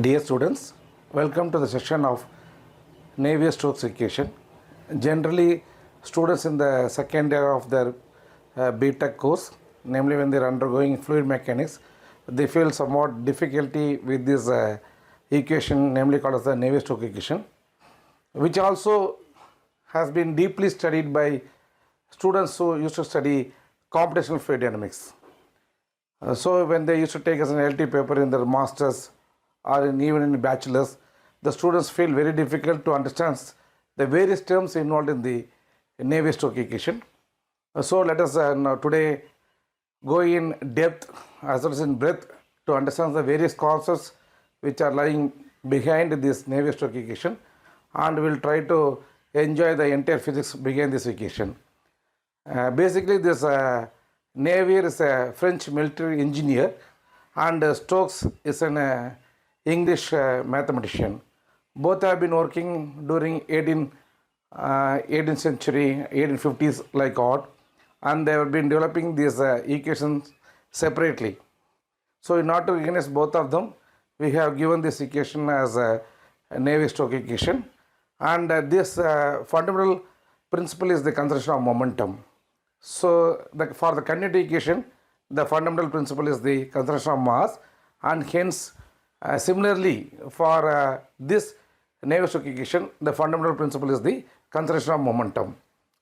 Dear students, welcome to the session of Navier Stokes Equation. Generally, students in the second year of their BTech course, namely when they are undergoing fluid mechanics, they feel somewhat difficulty with this equation, namely called as the Navier Stokes Equation, which also has been deeply studied by students who used to study computational fluid dynamics. So when they used to take as an LT paper in their masters or even in bachelor's, the students feel very difficult to understand the various terms involved in the Navier Stokes equation. So let us now today go in depth as well as in breadth to understand the various concepts which are lying behind this Navier Stokes equation, and we will try to enjoy the entire physics behind this equation. Basically, this Navier is a French military engineer, and Stokes is an English mathematician. Both have been working during 18th century, 1850s like odd, and they have been developing these equations separately. So in order to recognize both of them, we have given this equation as a Navier Stokes equation, and this fundamental principle is the conservation of momentum. So for the continuity equation, the fundamental principle is the conservation of mass, and hence similarly for this Navier Stokes equation, the fundamental principle is the conservation of momentum.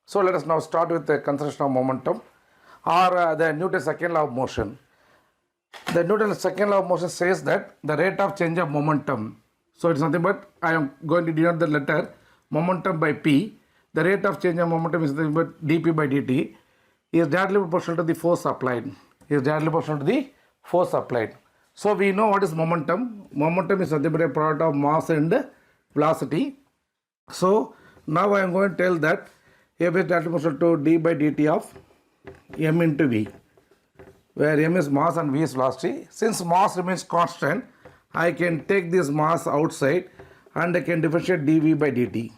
So let us now start with the conservation of momentum, or the Newton's second law of motion. The Newton's second law of motion says that the rate of change of momentum, so it's nothing but I am going to denote the letter momentum by P. The rate of change of momentum is nothing but dP by dt is directly proportional to the force applied. So we know what is momentum. Momentum is nothing but a product of mass and velocity. So now I am going to tell that F is directly proportional to d by dt of m into v, where m is mass and v is velocity. Since mass remains constant, I can take this mass outside and I can differentiate dv by dt.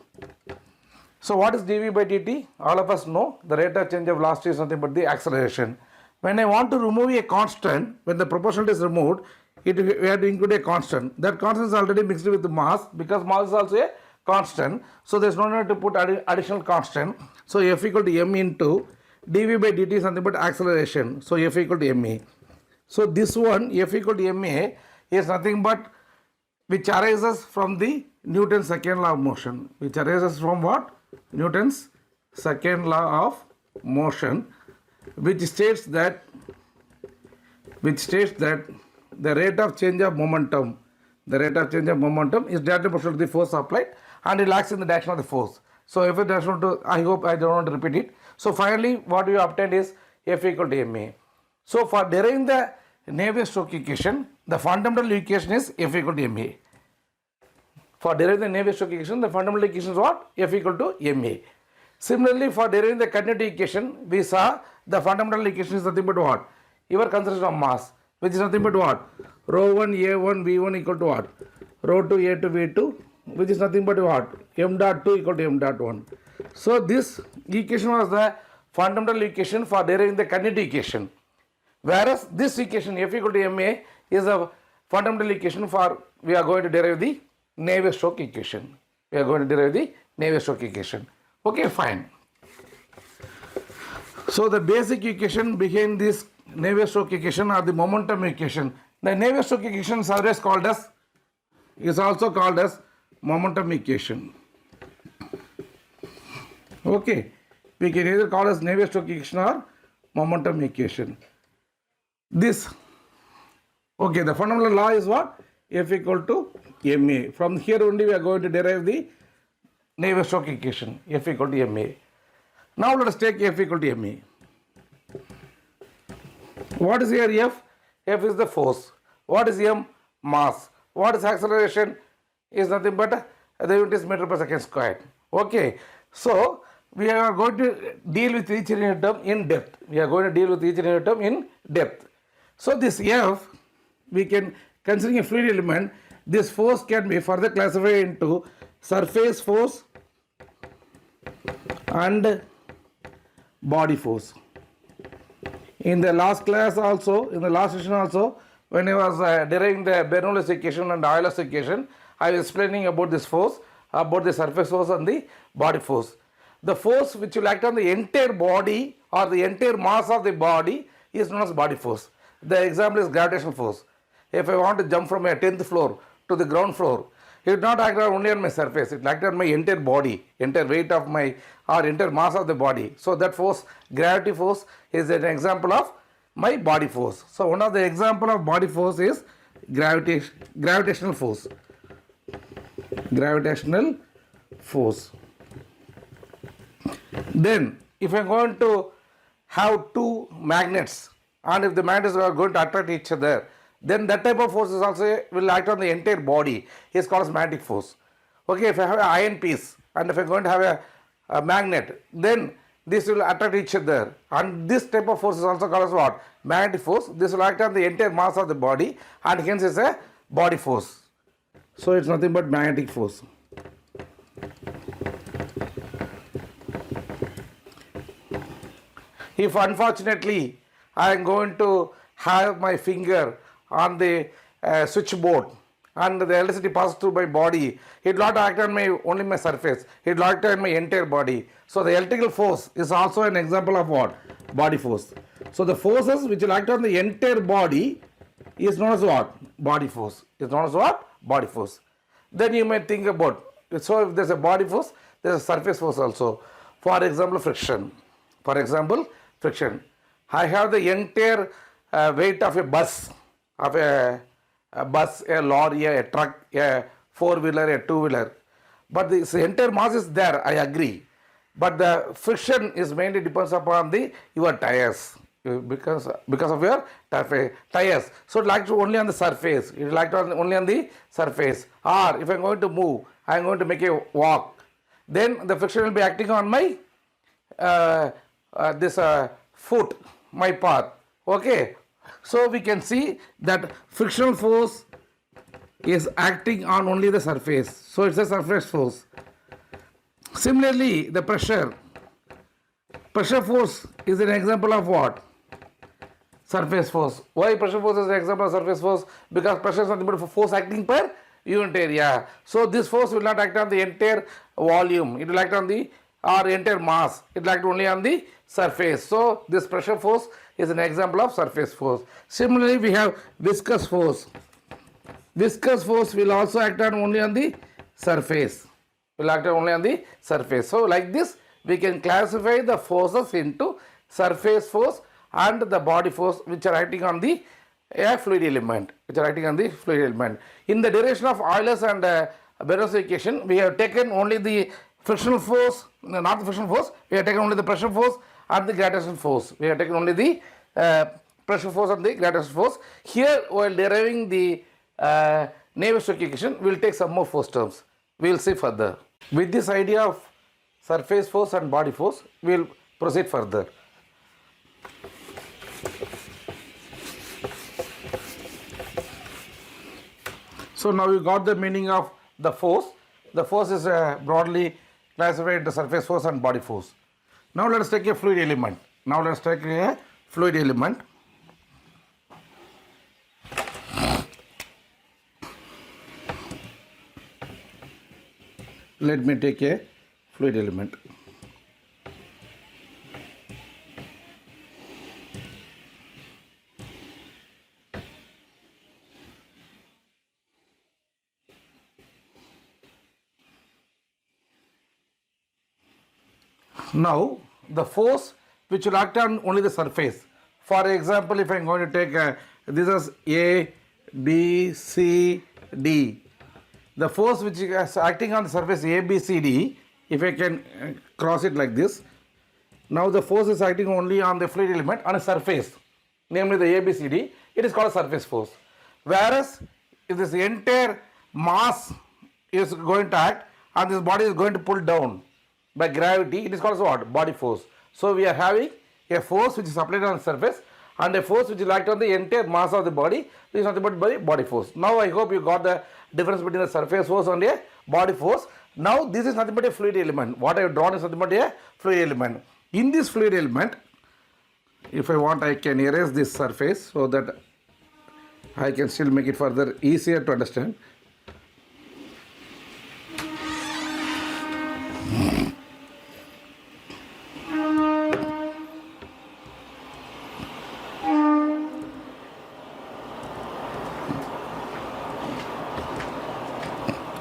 So what is dv by dt? All of us know the rate of change of velocity is nothing but the acceleration. When I want to remove a constant, when the proportional is removed, we have to include a constant. That constant is already mixed with the mass, because mass is also a constant. So there is no need to put additional constant. So F equal to m into dv by dt is nothing but acceleration. So F equal to ma. So this one, F equal to ma, is nothing but which arises from the Newton's second law of motion. Which arises from what? Newton's second law of motion, which states that the rate of change of momentum is directly proportional to the force applied, and it acts in the direction of the force. So if it direction to, I hope I don't want to repeat it. So finally what we obtained is F equal to ma. So for deriving the Navier Stokes equation, the fundamental equation is F equal to ma. For deriving the Navier Stokes equation, the fundamental equation is what? F equal to ma. Similarly, for deriving the continuity equation, we saw the fundamental equation is nothing but what? Your conservation of mass, which is nothing but what? Rho 1 A1 V1 equal to what? Rho 2 A2 V2, which is nothing but what? M dot 2 equal to M dot 1. So this equation was the fundamental equation for deriving the continuity equation. Whereas this equation F equal to ma is a fundamental equation for we are going to derive the Navier Stokes equation. Okay, fine. So the basic equation behind this Navier Stokes equation are the momentum equation. The Navier Stokes equation is also called as momentum equation. Okay, we can either call as Navier Stokes equation or momentum equation. This, okay, the fundamental law is what? F equal to ma. From here only we are going to derive the Navier Stokes equation, F equal to ma. Now let us take F equal to ma. What is here F? F is the force. What is m? Mass. What is acceleration? Is nothing but the unit is meter per second squared. Okay, so we are going to deal with each unit term in depth. So this F, we can, considering a fluid element, this force can be further classified into surface force and body force. In the last class also, in the last session also, when I was deriving the Bernoulli's equation and Euler's equation, I was explaining about this force, about the surface force and the body force. The force which will act on the entire body or the entire mass of the body is known as body force. The example is gravitational force. If I want to jump from a 10th floor to the ground floor, it will not act only on my surface, it will act on my entire body, entire weight of my or entire mass of the body. So that force, gravity force, is an example of my body force. So one of the example of body force is gravitational force. Gravitational force. Then if I am going to have two magnets and if the magnets are going to attract each other, then that type of force is also will act on the entire body. It's called as magnetic force. Okay, if I have an iron piece and if I am going to have a magnet, then this will attract each other, and this type of force is also called as what? Magnetic force. This will act on the entire mass of the body and hence is a body force. So it's nothing but magnetic force. If unfortunately I am going to have my finger on the switchboard and the electricity passes through my body, it will not act on only my surface, it will act on my entire body. So the electrical force is also an example of what? Body force. So the forces which will act on the entire body is known as what? Body force. Is known as what? Body force. Then you may think about, so if there is a body force, there is a surface force also. For example, friction. For example, friction. I have the entire weight of a bus, a lorry, a truck, a four-wheeler, a two-wheeler. But this entire mass is there, I agree. But the friction is mainly depends upon your tires. Because of your tires. So it acts only on the surface. It will act only on the surface. Or if I am going to move, I am going to make a walk. Then the friction will be acting on my this foot, my path. Okay. So we can see that frictional force is acting on only the surface. So it's a surface force. Similarly, the pressure force is an example of what? Surface force. Why pressure force is an example of surface force? Because pressure is nothing but force acting per unit area. So this force will not act on the entire volume. It will act on the entire mass. It will act only on the surface. So this pressure force is an example of surface force. Similarly, we have viscous force. Viscous force will also act on only on the surface. Will act only on the surface. So like this, we can classify the forces into surface force and the body force which are acting on the fluid element. In the derivation of Euler's and Bernoulli's equation, we have taken only the frictional force, not the frictional force, we have taken only the pressure force and the gravitational force. We have taken only the pressure force and the gravitational force. Here, while deriving the Navier Stokes equation, we will take some more force terms. We will see further. With this idea of surface force and body force, we will proceed further. So now you got the meaning of the force. The force is broadly classified into surface force and body force. Now let us take a fluid element. Let me take a fluid element. Now, the force which will act on only the surface. For example, if I am going to take this is A, B, C, D. The force which is acting on the surface A, B, C, D, if I can cross it like this. Now the force is acting only on the fluid element on a surface, namely the A, B, C, D. It is called a surface force. Whereas if this entire mass is going to act and this body is going to pull down by gravity, it is called what? Body force. So we are having a force which is applied on the surface and a force which will act on the entire mass of the body. This is nothing but body force. Now I hope you got the difference between the surface force and a body force. Now this is nothing but a fluid element. What I have drawn is nothing but a fluid element. In this fluid element, if I want, I can erase this surface so that I can still make it further easier to understand.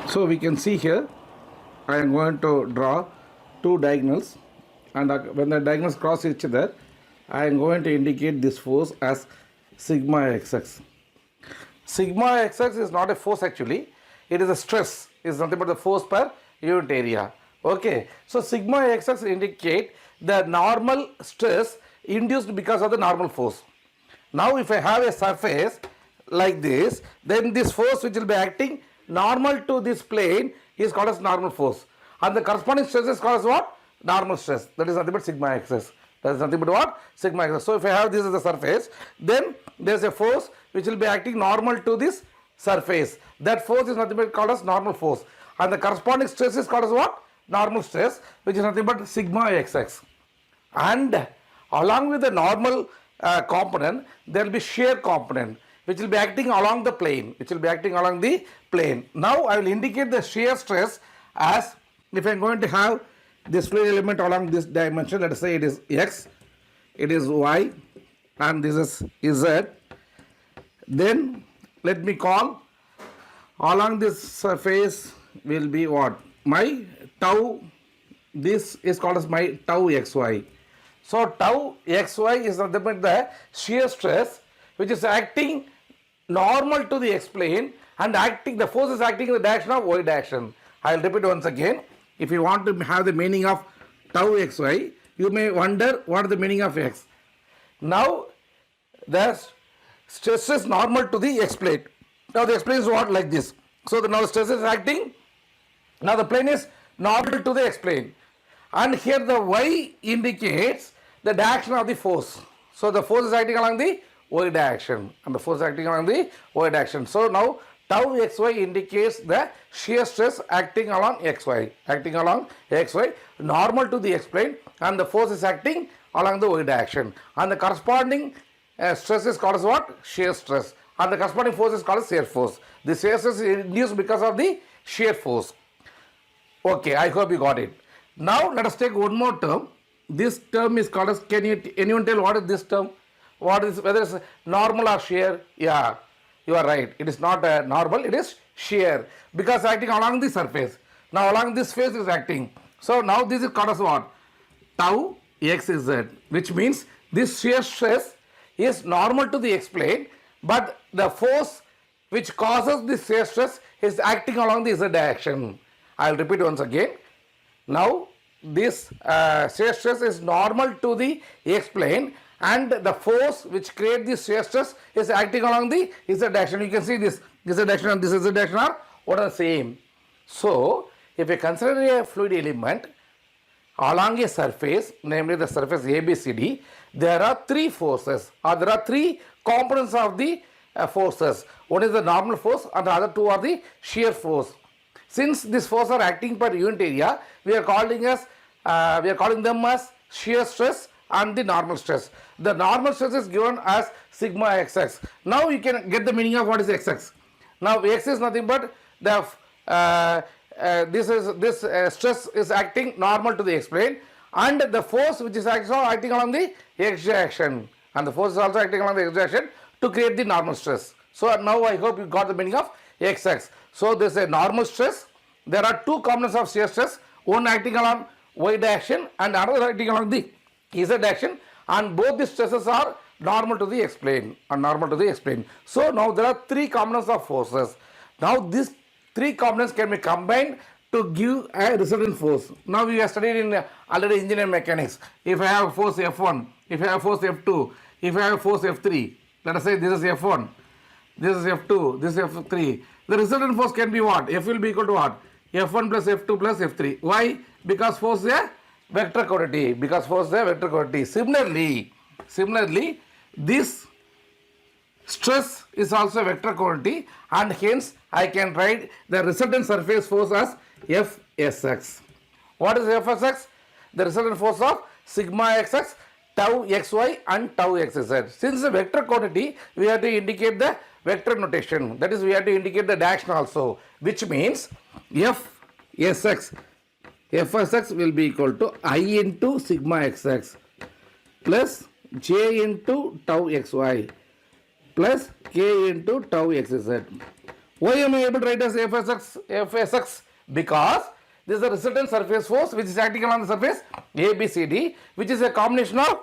So we can see here, I am going to draw two diagonals, and when the diagonals cross each other, I am going to indicate this force as sigma xx. Sigma xx is not a force actually, it is a stress. It is nothing but the force per unit area. Okay, so sigma xx indicate the normal stress induced because of the normal force. Now if I have a surface like this, then this force which will be acting normal to this plane is called as normal force, and the corresponding stress is called as what? Normal stress. That is nothing but sigma xx. That is nothing but what? Sigma xx. So if I have this as a surface, then there is a force which will be acting normal to this surface. That force is nothing but called as normal force, and the corresponding stress is called as what? Normal stress, which is nothing but sigma xx. And along with the normal component, there will be shear component which will be acting along the plane, Now I will indicate the shear stress as, if I am going to have this fluid element along this dimension, let us say it is x, it is y, and this is z. Then let me call along this surface will be what? My tau. This is called as my tau xy. So tau xy is nothing but the shear stress which is acting normal to the x plane, and the force is acting in the direction of y direction. I will repeat once again. If you want to have the meaning of tau xy, you may wonder what is the meaning of x. Now the stress is normal to the x plane. Now the x plane is what? Like this. So now the stress is acting. Now the plane is normal to the x plane, and here the y indicates the direction of the force. So the force is acting along the y direction, and the force is acting along the y direction. So now tau xy indicates the shear stress acting along xy, normal to the x plane, and the force is acting along the y direction, and the corresponding stress is called as what? Shear stress, and the corresponding force is called as shear force. The shear stress is induced because of the shear force. Okay, I hope you got it. Now let us take one more term. This term is called as, anyone tell what is this term? Whether it's normal or shear? Yeah, you are right. It is not normal, it is shear, because acting along the surface. Now along this face is acting. So now this is called as what? Tau xz, which means this shear stress is normal to the x plane, but the force which causes this shear stress is acting along the z direction. I will repeat once again. Now this shear stress is normal to the x plane, and the force which creates this shear stress is acting along the z direction. You can see this z direction and this z direction are what are the same. So if you consider a fluid element along a surface, namely the surface ABCD, there are three forces, or there are three components of the forces. One is the normal force, and the other two are the shear force. Since these forces are acting per unit area, we are calling them as shear stress and the normal stress. The normal stress is given as sigma xx. Now you can get the meaning of what is xx. Now x is nothing but the this stress is acting normal to the x plane, and the force which is also acting along the x direction, and the force is also acting along the x direction to create the normal stress. So now I hope you got the meaning of xx. So there is a normal stress. There are two components of shear stress, one acting along y direction and another acting along the z direction, and both the stresses are normal to the x plane, So now there are three components of forces. Now these three components can be combined to give a resultant force. Now we have studied in already engineering mechanics. If I have force F1, if I have force F2, if I have force F3, let us say this is F1, this is F2, this is F3. The resultant force can be what? F will be equal to what? F1 plus F2 plus F3. Why? Because force is a vector quantity. Similarly, this stress is also a vector quantity, and hence I can write the resultant surface force as Fsx. What is Fsx? The resultant force of sigma xx tau xy and tau xz. Since the vector quantity, we have to indicate the vector notation. That is, we have to indicate the dash also, which means fsx will be equal to I into sigma xx plus j into tau xy plus k into tau xz. Why am I able to write as fsx? Because this is the resultant surface force which is acting on the surface ABCD, which is a combination of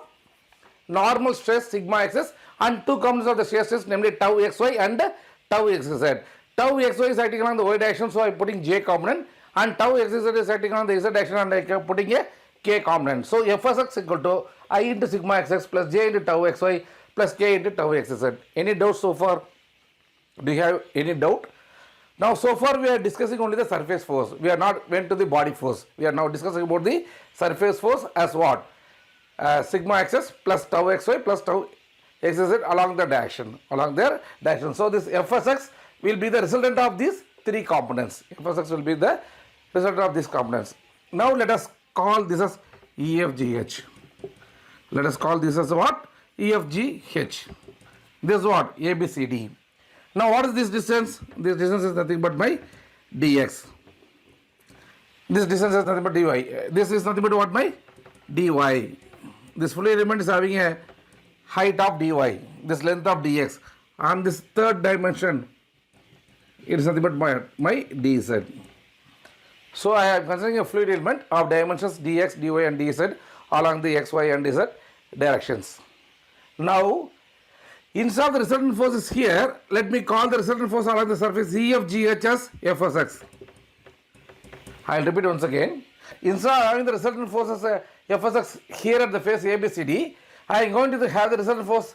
normal stress sigma xx and two components of the shear stress, namely tau xy and tau xz. Tau xy is acting on the y direction, so I am putting j component, and tau xz is acting on the z direction, and I am putting a k component. So fsx equal to I into sigma xx plus j into tau xy plus k into tau xz. Any doubts so far? Do you have any doubt? Now, so far we are discussing only the surface force. We are not went to the body force. We are now discussing about the surface force as what? Sigma xx plus tau xy plus tau xz along the direction, So this fsx will be the resultant of these three components. Fsx will be the result of these components. Now let us call this as EFGH. Let us call this as what? EFGH. This is what? ABCD. Now what is this distance? This distance is nothing but my dx. This distance is nothing but dy. This is nothing but what? My dy. This fluid element is having a height of dy, this length of dx. On this third dimension, it is nothing but my dz. So I am considering a fluid element of dimensions dx, dy and dz along the x, y and z directions. Now, instead of the resultant force is here, let me call the resultant force along the surface EFGH as fsx. I will repeat once again. Instead of having the resultant force as fsx here at the face ABCD, I am going to have the resultant force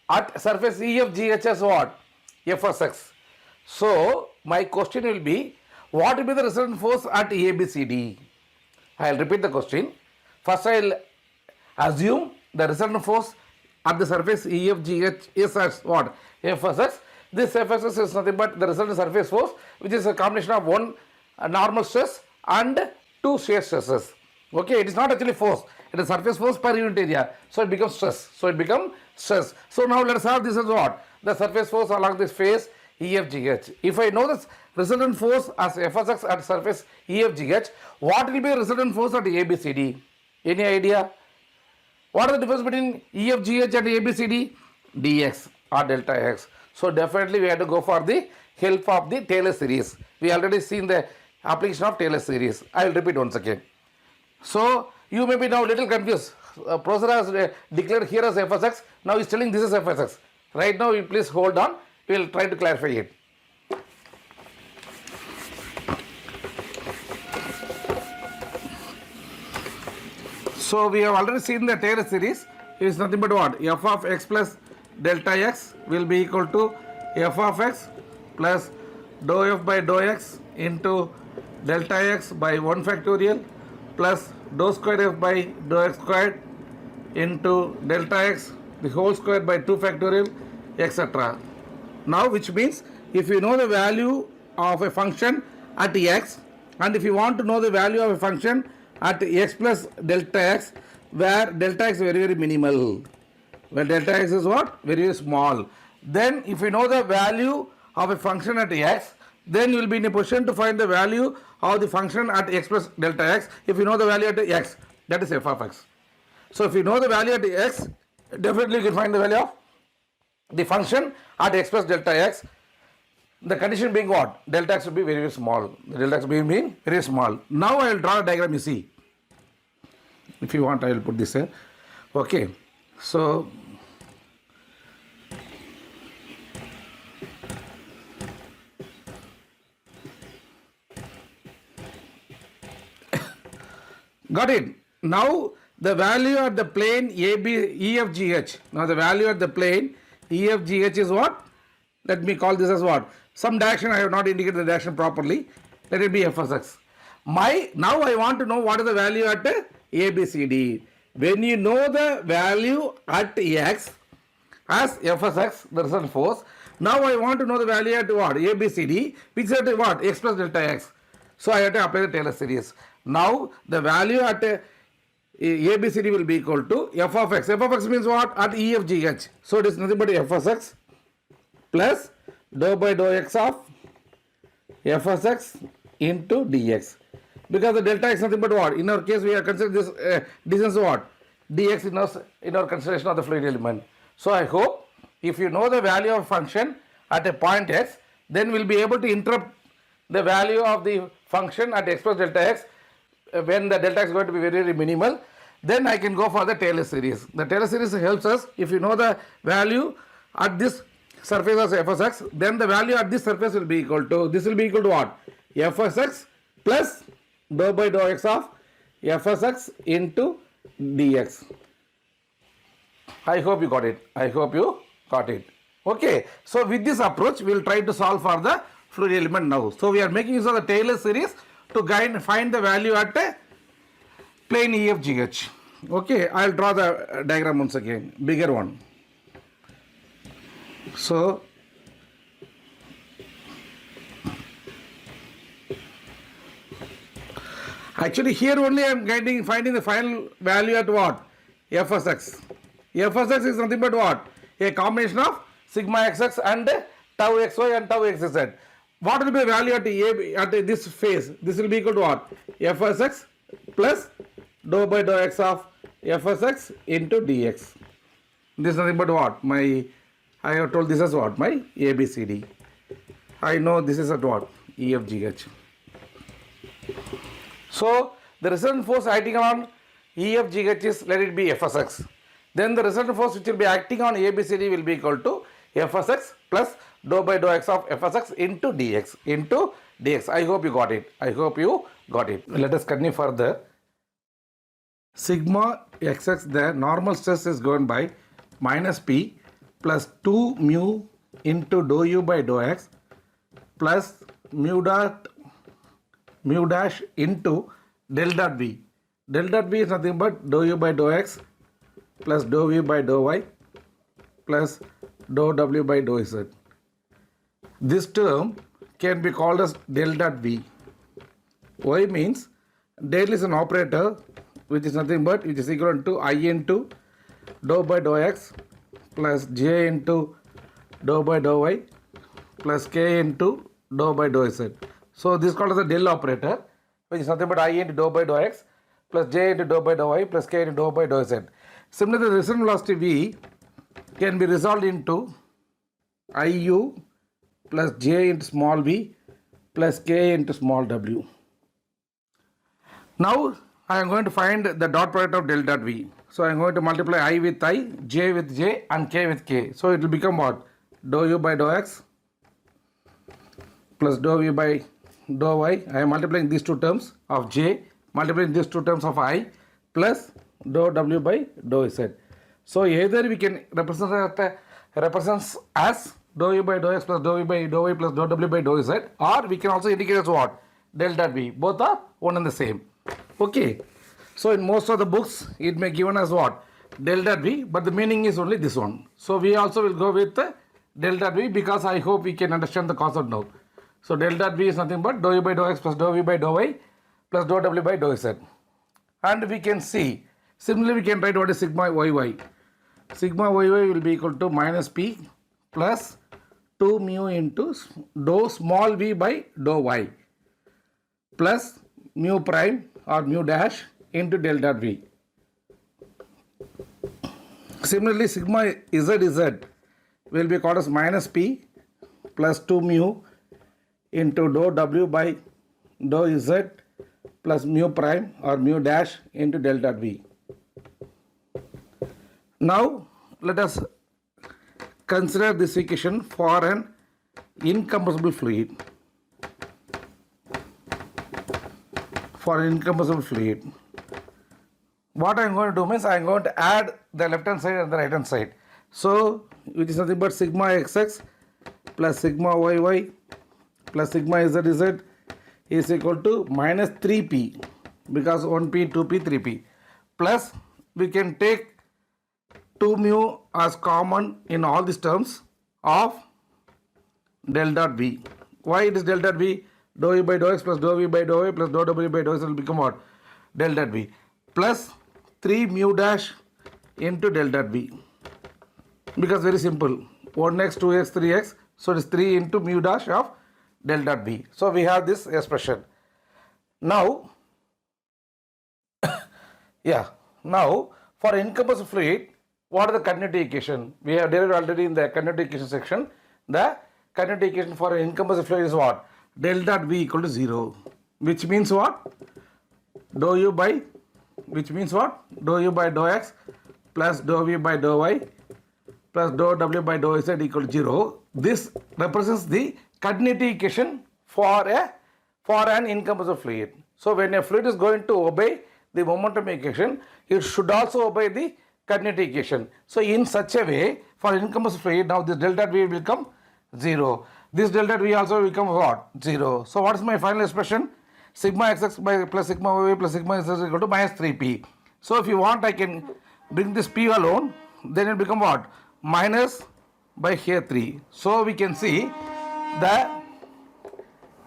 at surface EFGH as what? fsx. So, my question will be, what will be the resultant force at ABCD? I will repeat the question. First, I will assume the resultant force at the surface EFGH is as what? fsx. This fsx is nothing but the resultant surface force, which is a combination of one normal stress and two shear stresses. Okay, it is not actually force. It is surface force per unit area. So it becomes stress. So now let us have this as what? The surface force along this face EFGH. If I know this resultant force as fsx at surface EFGH, what will be the resultant force at ABCD? Any idea? What is the difference between EFGH and ABCD? dx or delta x. So definitely we have to go for the help of the Taylor series. We already seen the application of Taylor series. I will repeat once again. So you may be now little confused. Professor has declared here as fsx. Now he is telling this is fsx. Right now you please hold on. We will try to clarify it. So we have already seen the Taylor series. It is nothing but what? F of x plus delta x will be equal to f of x plus dou f by dou x into delta x by 1 factorial plus dou square f by dou x squared into delta x the whole square by 2 factorial, etc. Now, which means if you know the value of a function at x, and if you want to know the value of a function at x plus delta x, where delta x is very, very minimal, where delta x is what? Very, very small. Then if you know the value of a function at x, then you will be in a position to find the value of the function at x plus delta x. If you know the value at x, that is f of x. So if you know the value at x, definitely you can find the value of the function at x plus delta x. The condition being what? Delta x will be very, very small. Delta x being very small. Now I will draw a diagram, you see. If you want, I will put this here. Okay. So got it. Now the value at the plane EFGH. Now the value at the plane EFGH is what? Let me call this as what? Some direction. I have not indicated the direction properly. Let it be fsx. Now I want to know what is the value at ABCD. When you know the value at x as fsx, the resultant force. Now I want to know the value at what? ABCD, which is at what? X plus delta x. So I have to apply the Taylor series. Now the value at ABCD will be equal to f of x. F of x means what? At E, F, G, H. So it is nothing but f of x plus dou by dou x of f of x into dx. Because the delta x is nothing but what? In our case, we are considering this distance what? Dx in our consideration of the fluid element. So I hope if you know the value of function at a point x, then we'll be able to interrupt the value of the function at x plus delta x when the delta x is going to be very, very minimal. Then I can go for the Taylor series. The Taylor series helps us if you know the value at this surface of f of x, then the value at this surface will be equal to, this will be equal to what? F of x plus dou by dou x of f of x into dx. I hope you got it. I hope you got it. Okay. So with this approach, we will try to solve for the fluid element now. So we are making use of the Taylor series to find the value at a plane EFGH. Okay. I will draw the diagram once again. Bigger one. So actually here only I am finding the final value at what? F of x. F of x is nothing but what? A combination of sigma xx and tau xy and tau xz. What will be the value at this phase? This will be equal to what? F of x plus dou by dou x of f of x into dx. This is nothing but what? I have told this as what? My ABCD. I know this is at what? EFGH. So the resultant force acting on EFGH is, let it be f of x. Then the resultant force which will be acting on ABCD will be equal to f of x plus dou by dou x of f of x into dx. I hope you got it. I hope you got it. Let us continue further. Sigma xx, the normal stress is given by minus p plus 2 mu into dou u by dou x plus mu dash into del dot v. Del dot v is nothing but dou u by dou x plus dou v by dou y plus dou w by dou z. This term can be called as del dot v. Y means del is an operator which is nothing but which is equal to I into dou by dou x plus j into dou by dou y plus k into dou by dou z. So this is called as the del operator, which is nothing but I into dou by dou x plus j into dou by dou y plus k into dou by dou z. Similarly, the resultant velocity v can be resolved into iu plus j into small v plus k into small w. Now I am going to find the dot product of del dot v. So I am going to multiply I with I, j with j and k with k. So it will become what? Dou u by dou x plus dou v by dou y. I am multiplying these two terms of j, multiplying these two terms of I plus dou w by dou z. So either we can represent as dou u by dou x plus dou v by dou y plus dou w by dou z, or we can also indicate as what? Del dot v. Both are one and the same. Okay. So in most of the books it may given as what? Del dot v, but the meaning is only this one. So we also will go with del dot v because I hope we can understand the concept now. So del dot v is nothing but dou u by dou x plus dou v by dou y plus dou w by dou z. And we can see, similarly we can write what is sigma yy. Sigma yy will be equal to minus p plus 2 mu into dou small v by dou y plus mu prime or mu dash into del dot v. Similarly, sigma z will be called as minus p plus 2 mu into dou w by dou z plus mu prime or mu dash into del dot v. Now let us consider this equation for an incompressible fluid. For an incompressible fluid, what I am going to do means I am going to add the left hand side and the right hand side. So which is nothing but sigma xx plus sigma yy plus sigma zz is equal to minus 3p, because 1p, 2p, 3p, plus we can take 2 mu as common in all these terms of del dot v. Why it is del dot v? Dou u by dou x plus dou v by dou y plus dou w by dou z will become what? Del dot v plus 3 mu dash into del dot V. Because very simple, 1x, 2x, 3x, so it is 3 into mu dash of del dot V. So we have this expression. Now, now for incompressible fluid, what are the continuity equation? We have derived already in the continuity equation section. The continuity equation for an incompressible fluid is what? Del dot V equal to 0, which means what? Dou U by, which means what? Dou U by dou X plus dou V by dou Y plus dou W by dou Z equal to 0. This represents the continuity equation for an incompressible fluid. So when a fluid is going to obey the momentum equation, it should also obey the continuity equation. So in such a way, for incompressible fluid, now this del dot V will become 0. This del dot V also will become what? 0. So what is my final expression? Sigma xx by plus sigma y plus sigma z is equal to minus 3p. So if you want, I can bring this p alone, then it will become what? Minus by here 3. So we can see the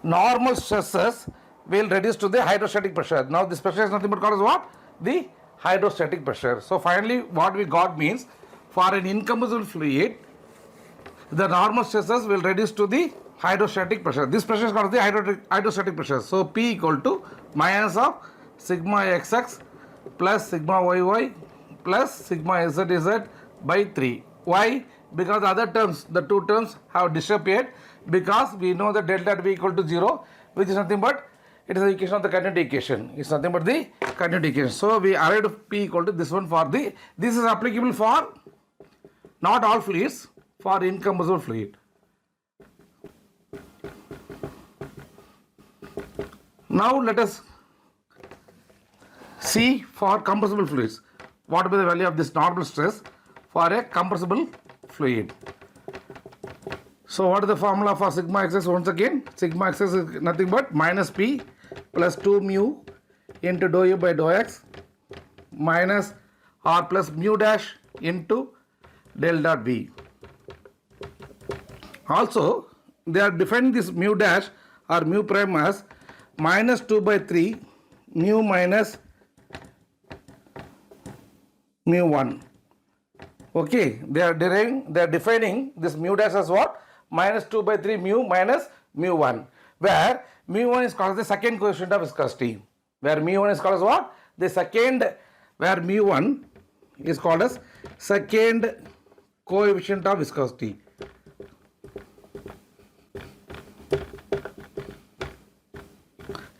normal stresses will reduce to the hydrostatic pressure. Now this pressure is nothing but called as what? The hydrostatic pressure. So finally what we got means, for an incompressible fluid, the normal stresses will reduce to the hydrostatic pressure. This pressure is called the hydrostatic pressure. So P equal to minus of sigma xx plus sigma yy plus sigma zz by 3. Why? Because the other terms, the two terms have disappeared, because we know that del dot V equal to 0, which is nothing but, it is the equation of the continuity equation. It's nothing but the continuity equation. So we arrived at P equal to this one for the, this is applicable for not all fluids, for incompressible fluid. Now let us see for compressible fluids, what will be the value of this normal stress for a compressible fluid. So what is the formula for sigma xx? Once again, sigma xx is nothing but minus P plus 2 mu into dou U by dou X minus or plus mu dash into del dot V. Also, they are defining this mu dash or mu prime as minus 2 by 3 mu minus mu 1. Okay, they are defining this mu dash as what? Minus 2 by 3 mu minus mu 1, where mu 1 is called the second coefficient of viscosity. Where mu 1 is called as what? The second, where mu 1 is called as second coefficient of viscosity.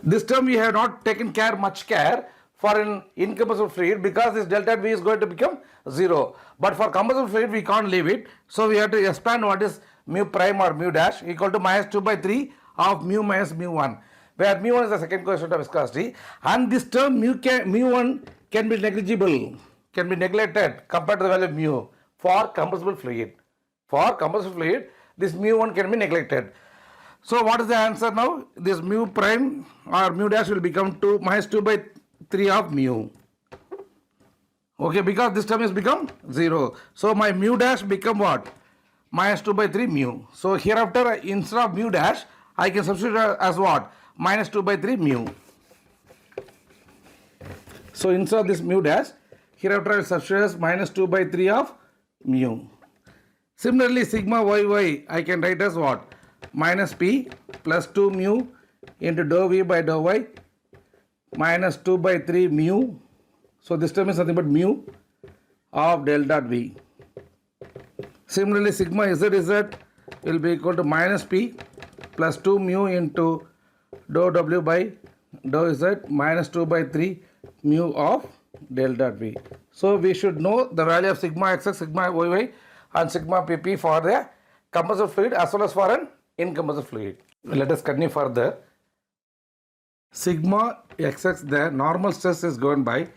This term we have not taken much care for an incompressible fluid, because this delta V is going to become 0. But for compressible fluid we can't leave it. So we have to expand what is mu prime or mu dash equal to minus 2 by 3 of mu minus mu 1, where mu 1 is the second coefficient of viscosity, and this term mu 1 can be negligible, can be neglected compared to the value of mu for compressible fluid. For compressible fluid, this mu 1 can be neglected. So what is the answer now? This mu prime or mu dash will become minus 2 by 3 of mu. Okay, because this term has become 0. So my mu dash become what? Minus 2 by 3 mu. So hereafter, instead of mu dash, I can substitute as what? Minus 2 by 3 mu. So instead of this mu dash, hereafter I will substitute as minus 2 by 3 of mu. Similarly, sigma yy I can write as what? Minus P plus 2 mu into dou V by dou Y minus 2 by 3 mu. So this term is nothing but mu of del dot V. Similarly, sigma zz will be equal to minus P plus 2 mu into dou W by dou Z minus 2 by 3 mu of del dot V. So we should know the value of sigma xx, sigma yy and sigma pp for the compressible fluid as well as for an incompressible fluid. Let us continue further. Sigma xx, the normal stress is given by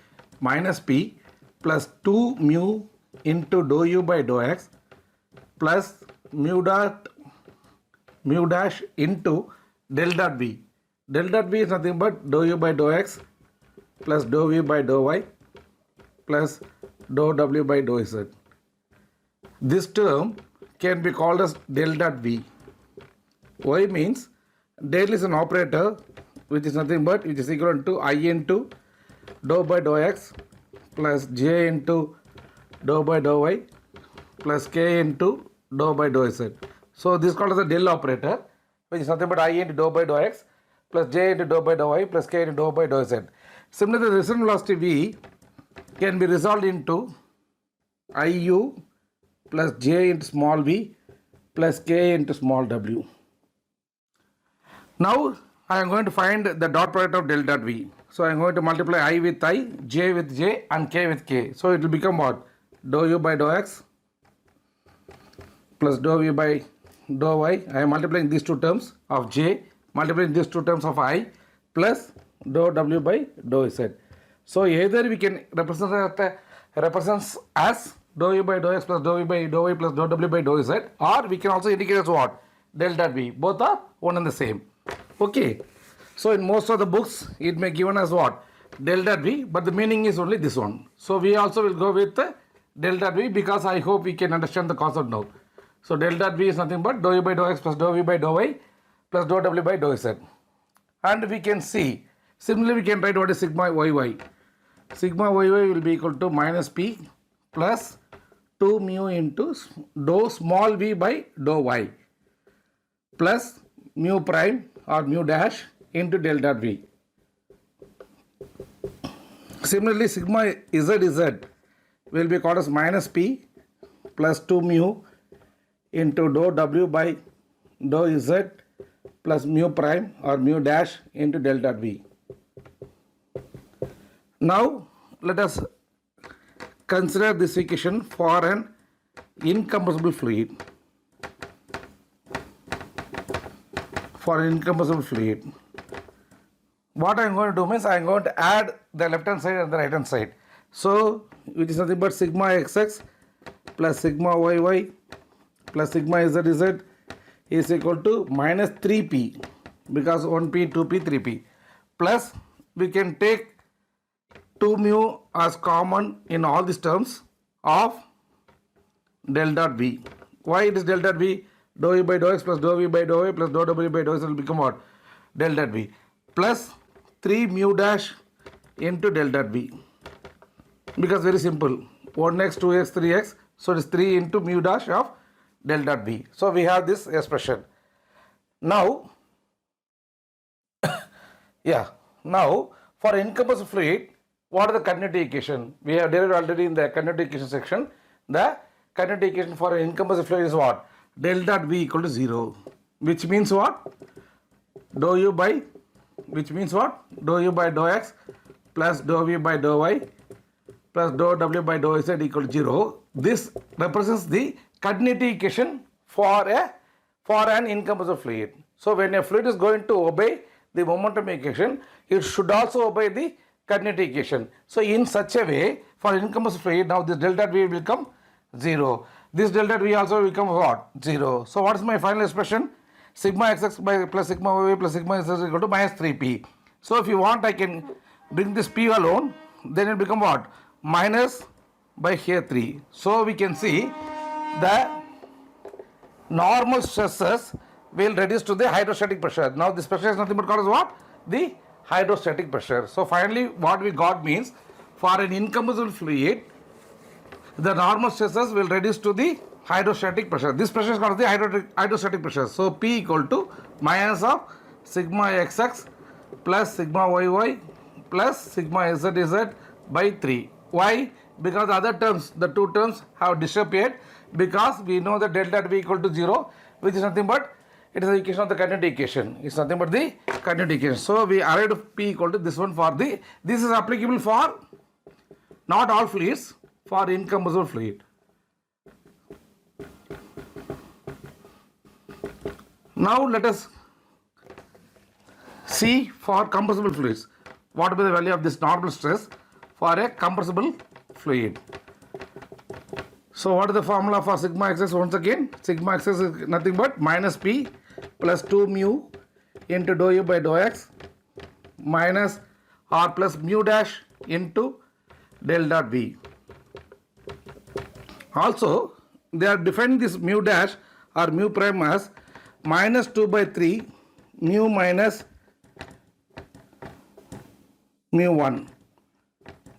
minus P plus 2 mu into dou U by dou X plus mu dash into del dot V. Del dot V is nothing but dou U by dou X plus dou V by dou Y plus dou W by dou Z. This term can be called as del dot V. Y means del is an operator which is nothing but which is equal to I into dou by dou X plus j into dou by dou y plus k into dou by dou z. So this is called as the del operator, which is nothing but I into dou by dou x plus j into dou by dou y plus k into dou by dou z. Similarly, the resultant velocity v can be resolved into iu plus j into small v plus k into small w. Now I am going to find the dot product of del dot v. So I am going to multiply I with I, j with j and k with k. So it will become what? Dou u by dou x plus dou v by dou y. I am multiplying these two terms of j, multiplying these two terms of I plus dou w by dou z. So either we can represent as dou u by dou x plus dou v by dou y plus dou w by dou z, or we can also indicate as what? Del dot v. Both are one and the same. Okay. So in most of the books it may given as what? Del dot v, but the meaning is only this one. So we also will go with del dot v because I hope we can understand the concept now. So del dot v is nothing but dou u by dou x plus dou v by dou y plus dou w by dou z. And we can see, similarly we can write what is sigma yy. Sigma yy will be equal to minus p plus 2 mu into dou small v by dou y plus mu prime or mu dash into del dot v. Similarly, sigma z will be called as minus p plus 2 mu into dou w by dou z plus mu prime or mu dash into del dot v. Now let us consider this equation for an incompressible fluid. For an incompressible fluid, what I am going to do means I am going to add the left hand side and the right hand side. So which is nothing but sigma xx plus sigma yy plus sigma zz is equal to minus 3p, because 1p, 2p, 3p, plus we can take 2 mu as common in all these terms of del dot v. Why it is del dot v? Dou u by dou x plus dou v by dou y plus dou w by dou z will become what? Del dot v plus 3 mu dash into del dot v, because very simple, 1x, 2x, 3x, so it is 3 into mu dash of del dot v. So we have this expression. Now now for incompressible fluid, what is the continuity equation? We have derived already in the continuity equation section. The continuity equation for an incompressible fluid is what? Del dot v equal to 0, which means what? Dou u by, which means what? Dou u by dou x plus dou v by dou y plus dou w by dou z equal to 0. This represents the continuity equation for an incompressible fluid. So when a fluid is going to obey the momentum equation, it should also obey the continuity equation. So in such a way, for incompressible fluid, now this del dot v will become 0. This del dot v also will become what? 0. So what is my final expression? Sigma xx by plus sigma y plus sigma z is equal to minus 3p. So if you want, I can bring this p alone, then it will become what? Minus by here 3. So we can see the normal stresses will reduce to the hydrostatic pressure. Now this pressure is nothing but called as what? The hydrostatic pressure. So finally what we got means, for an incompressible fluid, the normal stresses will reduce to the hydrostatic pressure. This pressure is called the hydrostatic pressure. So P equal to minus of sigma xx plus sigma yy plus sigma zz by 3. Why? Because the other terms, the two terms have disappeared, because we know that del dot v equal to 0, which is nothing but, it is the equation of the continuity equation. It's nothing but the continuity equation. So we arrived at P equal to this one for the, this is applicable for not all fluids, for incompressible fluid. Now let us see for compressible fluids, what will be the value of this normal stress for a compressible fluid. So what is the formula for sigma xx? Once again, sigma xx is nothing but minus p plus 2 mu into dou u by dou x minus or plus mu dash into del dot v. Also, they are defining this mu dash or mu prime as minus 2 by 3 mu minus mu 1.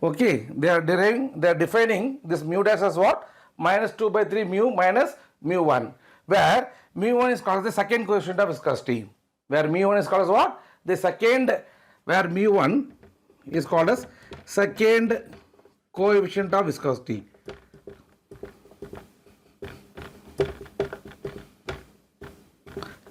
Okay, they are defining this mu dash as what? Minus 2 by 3 mu minus mu 1, where mu 1 is called as the second coefficient of viscosity. Where mu 1 is called as what? The second, where mu 1 is called as second coefficient of viscosity.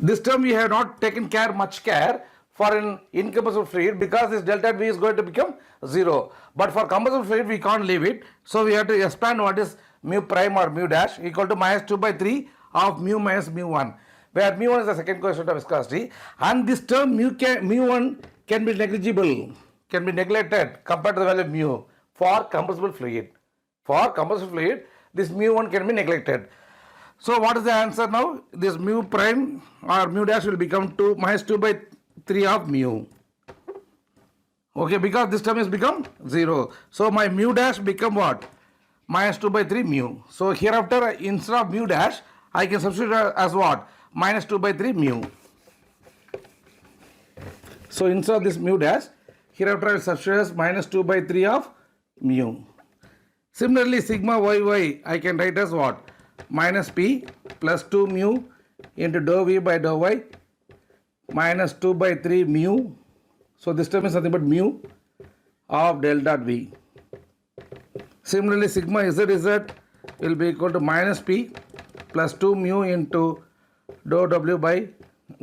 This term we have not taken much care for an incompressible fluid because this delta V is going to become 0. But for compressible fluid we can't leave it. So we have to expand what is mu prime or mu dash equal to minus 2 by 3 of mu minus mu 1. Where mu 1 is the second coefficient of viscosity, and this term mu 1 can be negligible, can be neglected compared to the value of mu for compressible fluid. For compressible fluid, this mu 1 can be neglected. So what is the answer now? This mu prime or mu dash will become minus 2 by 3 of mu. Okay, because this term has become 0. So my mu dash become what? Minus 2 by 3 mu. So hereafter, instead of mu dash, I can substitute as what? Minus 2 by 3 mu. So instead of this mu dash, hereafter I will substitute as minus 2 by 3 of mu. Similarly, sigma yy I can write as what? Minus p plus 2 mu into dou v by dou y minus 2 by 3 mu. So this term is nothing but mu of del dot v. Similarly, sigma z will be equal to minus p plus 2 mu into dou w by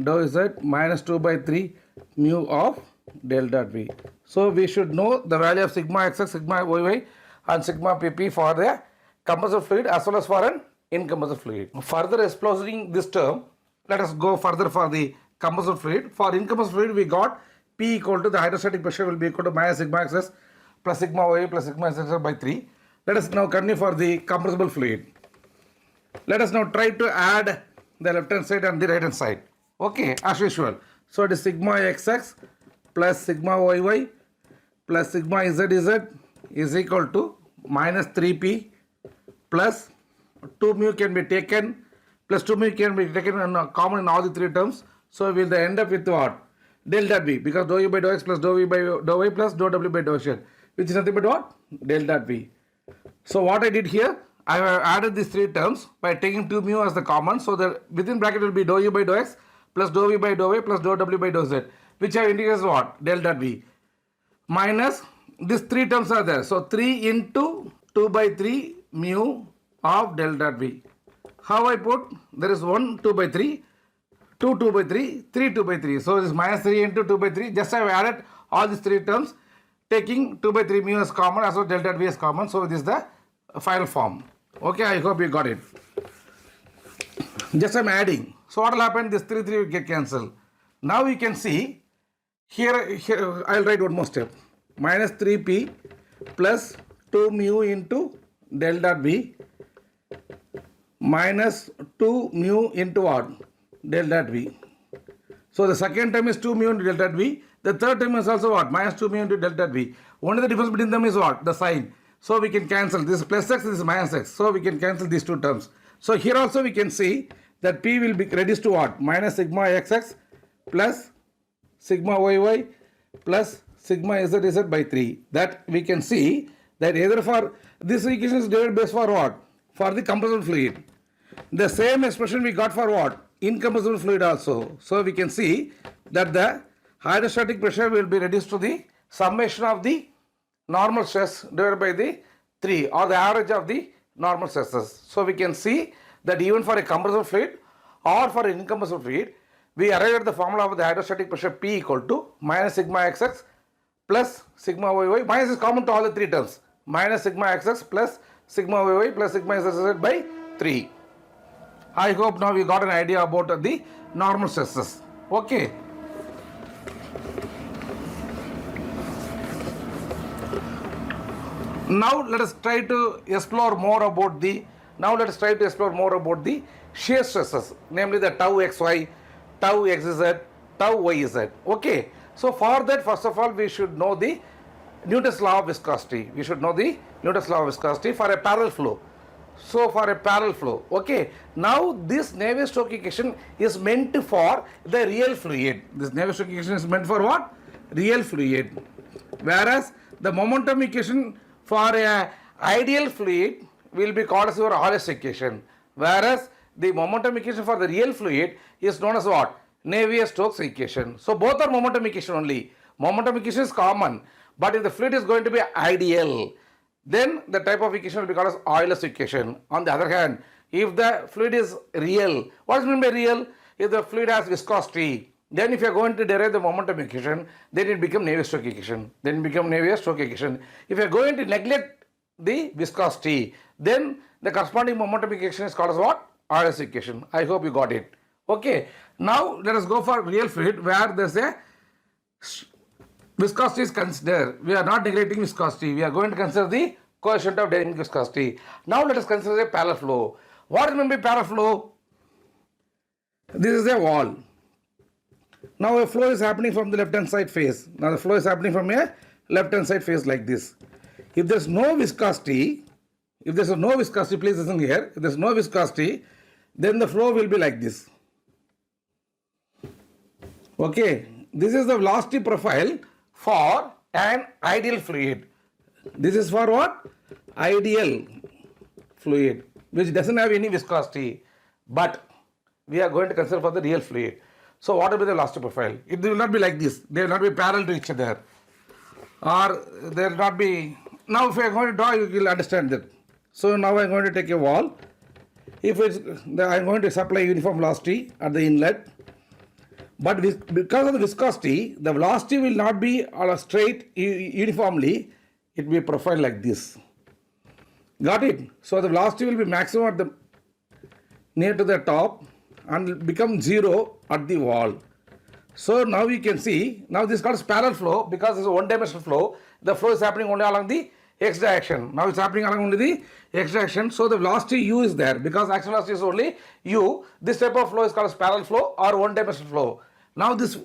dou z minus 2 by 3 mu of del dot v. So we should know the value of sigma xx, sigma yy and sigma pp for the compressible fluid as well as for an incompressible fluid. Further exploring this term, let us go further for the compressible fluid. For incompressible fluid, we got P equal to the hydrostatic pressure will be equal to minus sigma xs plus sigma y plus sigma xx by 3. Let us now continue for the compressible fluid. Let us now try to add the left hand side and the right hand side. Okay, as usual. So it is sigma xx plus sigma yy plus sigma zz is equal to minus 3p plus 2 mu can be taken, plus 2 mu can be taken and common in all the three terms. So we will end up with what? Del dot v, because dou u by dou x plus dou v by dou y plus dou w by dou z, which is nothing but what? Del dot v. So what I did here, I have added these three terms by taking 2 mu as the common. So that within bracket will be dou u by dou x plus dou v by dou y plus dou w by dou z, which I have indicated as what? Del dot v. Minus these three terms are there. So 3 into 2 by 3 mu of del dot v. How I put? There is 1 2 by 3, 2 2 by 3, 3 2 by 3. So this minus 3 into 2 by 3. Just I have added all these three terms, taking 2 by 3 mu as common, as well as del dot v as common. So this is the final form. Okay, I hope you got it. Just I am adding. So what will happen? This 3 will get cancelled. Now you can see here I will write one more step. Minus 3p plus 2 mu into del dot v minus 2 mu into what? Del dot v. So the second term is 2 mu into del dot v. The third term is also what? Minus 2 mu into del dot v. Only the difference between them is what? The sign. So we can cancel. This is plus x, this is minus x. So we can cancel these two terms. So here also we can see that p will be reduced to what? Minus sigma xx plus sigma yy plus sigma zz by 3. That we can see that either for this equation is divided base for what? For the compressible fluid. The same expression we got for what? Incompressible fluid also. So we can see that the hydrostatic pressure will be reduced to the summation of the normal stress divided by the 3, or the average of the normal stresses. So we can see that even for a compressible fluid or for an incompressible fluid, we arrive at the formula of the hydrostatic pressure P equal to minus sigma xx plus sigma yy. Minus is common to all the three terms. Minus sigma xx plus sigma yy plus sigma zz by 3. I hope now we got an idea about the normal stresses. Okay. Now let us try to explore more about the shear stresses, namely the tau xy, tau xz, tau yz. Okay. So for that, first of all, we should know the Newton's law of viscosity. We should know the Newton's law of viscosity for a parallel flow. So for a parallel flow, okay. Now this Navier Stokes equation is meant for the real fluid. This Navier Stokes equation is meant for what? Real fluid. Whereas the momentum equation for a ideal fluid will be called as your Euler's equation, whereas the momentum equation for the real fluid is known as what? Navier Stokes equation. So both are momentum equation only. Momentum equation is common, but if the fluid is going to be ideal, then the type of equation will be called as Euler's equation. On the other hand, if the fluid is real, what is meant by real? If the fluid has viscosity, then if you are going to derive the momentum equation, then it becomes Navier Stokes equation. Then become Navier Stokes equation. If you are going to neglect the viscosity, then the corresponding momentum equation is called as what? Euler's equation. I hope you got it. Okay. Now let us go for real fluid where there is a viscosity is considered. We are not neglecting viscosity. We are going to consider the coefficient of dynamic viscosity. Now let us consider a parallel flow. What is meant by parallel flow? This is a wall. Now a flow is happening from the left hand side face. Now the flow is happening from a left hand side face like this. If there is no viscosity, please listen here. If there is no viscosity, then the flow will be like this. Okay, this is the velocity profile for an ideal fluid. This is for what? Ideal fluid, which doesn't have any viscosity, but we are going to consider for the real fluid. So what will be the velocity profile? It will not be like this. They will not be parallel to each other, or there will not be. Now if I am going to draw, you will understand that. So now I am going to take a wall. If it's, I am going to supply uniform velocity at the inlet, but because of the viscosity, the velocity will not be straight uniformly. It will be profiled like this. Got it? So the velocity will be maximum at the near to the top and become zero at the wall. So now you can see, now this is called parallel flow because it's a one-dimensional flow. The flow is happening only along the x direction. Now it's happening along only the x direction. So the velocity u is there because action velocity is only u. This type of flow is called as parallel flow or one-dimensional flow. Now this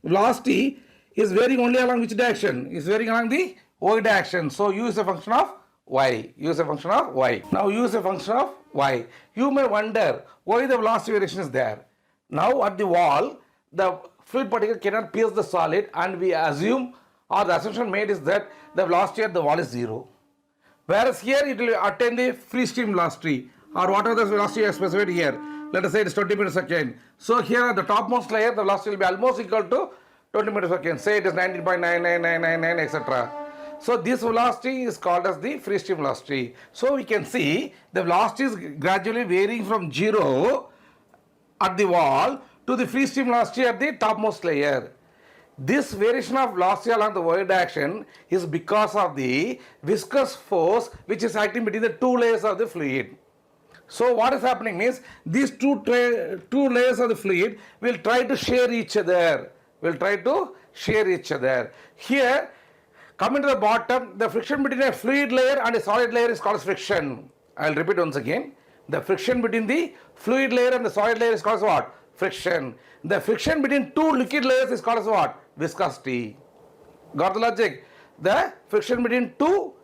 velocity is varying only along which direction? It's varying along the y direction. So u is a function of y. U is a function of y. Now u is a function of y. You may wonder why the velocity variation is there. Now at the wall, the fluid particle cannot pierce the solid, and we assume, or the assumption made is that the velocity at the wall is zero. Whereas here it will attain the free stream velocity, or whatever the velocity is specified here. Let us say it is 20 meters per second. So here at the topmost layer, the velocity will be almost equal to 20 meters per second. Say it is 19.99999, etc. So this velocity is called as the free stream velocity. So we can see the velocity is gradually varying from 0 at the wall to the free stream velocity at the topmost layer. This variation of velocity along the y direction is because of the viscous force which is acting between the two layers of the fluid. So what is happening means these two layers of the fluid will try to share each other. Here, coming to the bottom, the friction between a fluid layer and a solid layer is called as friction. I will repeat once again. The friction between the fluid layer and the solid layer is called as what? Friction. The friction between two liquid layers is called as what? Viscosity. Got the logic? The friction between two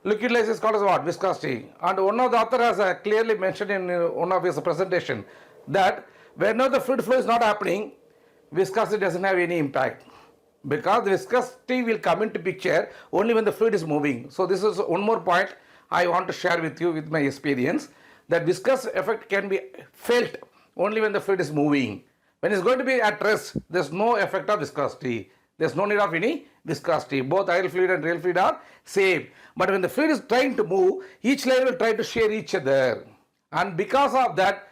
liquid layers is called as what? Viscosity. And one of the author has clearly mentioned in one of his presentation that whenever the fluid flow is not happening, viscosity doesn't have any impact, because the viscosity will come into picture only when the fluid is moving. So this is one more point I want to share with you with my experience, that viscous effect can be felt only when the fluid is moving. When it's going to be at rest, there's no effect of viscosity. There's no need of any viscosity. Both ideal fluid and real fluid are same. But when the fluid is trying to move, each layer will try to share each other. And because of that,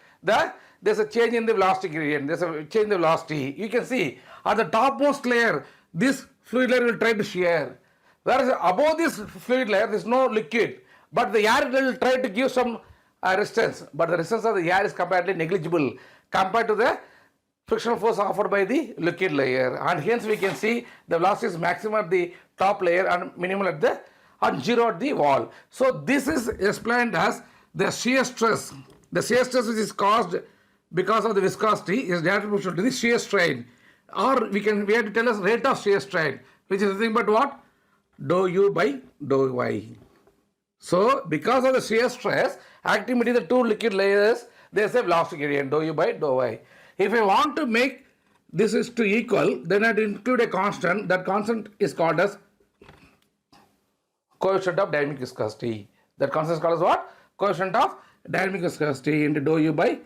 there's a change in the velocity gradient. There's a change in the velocity. You can see at the topmost layer, this fluid layer will try to share. Whereas above this fluid layer, there's no liquid. But the air will try to give some resistance. But the resistance of the air is comparatively negligible compared to the frictional force offered by the liquid layer, and hence we can see the velocity is maximum at the top layer and minimal at the zero at the wall. So this is explained as the shear stress. The shear stress which is caused because of the viscosity is directly proportional to the shear strain, or we have to tell us rate of shear strain, which is nothing but what? Dou u by dou y. So because of the shear stress acting between the two liquid layers, there is a velocity gradient dou u by dou y. If I want to make this is to equal, then I have to include a constant. That constant is called as coefficient of dynamic viscosity. That constant is called as what? Coefficient of dynamic viscosity into dou u by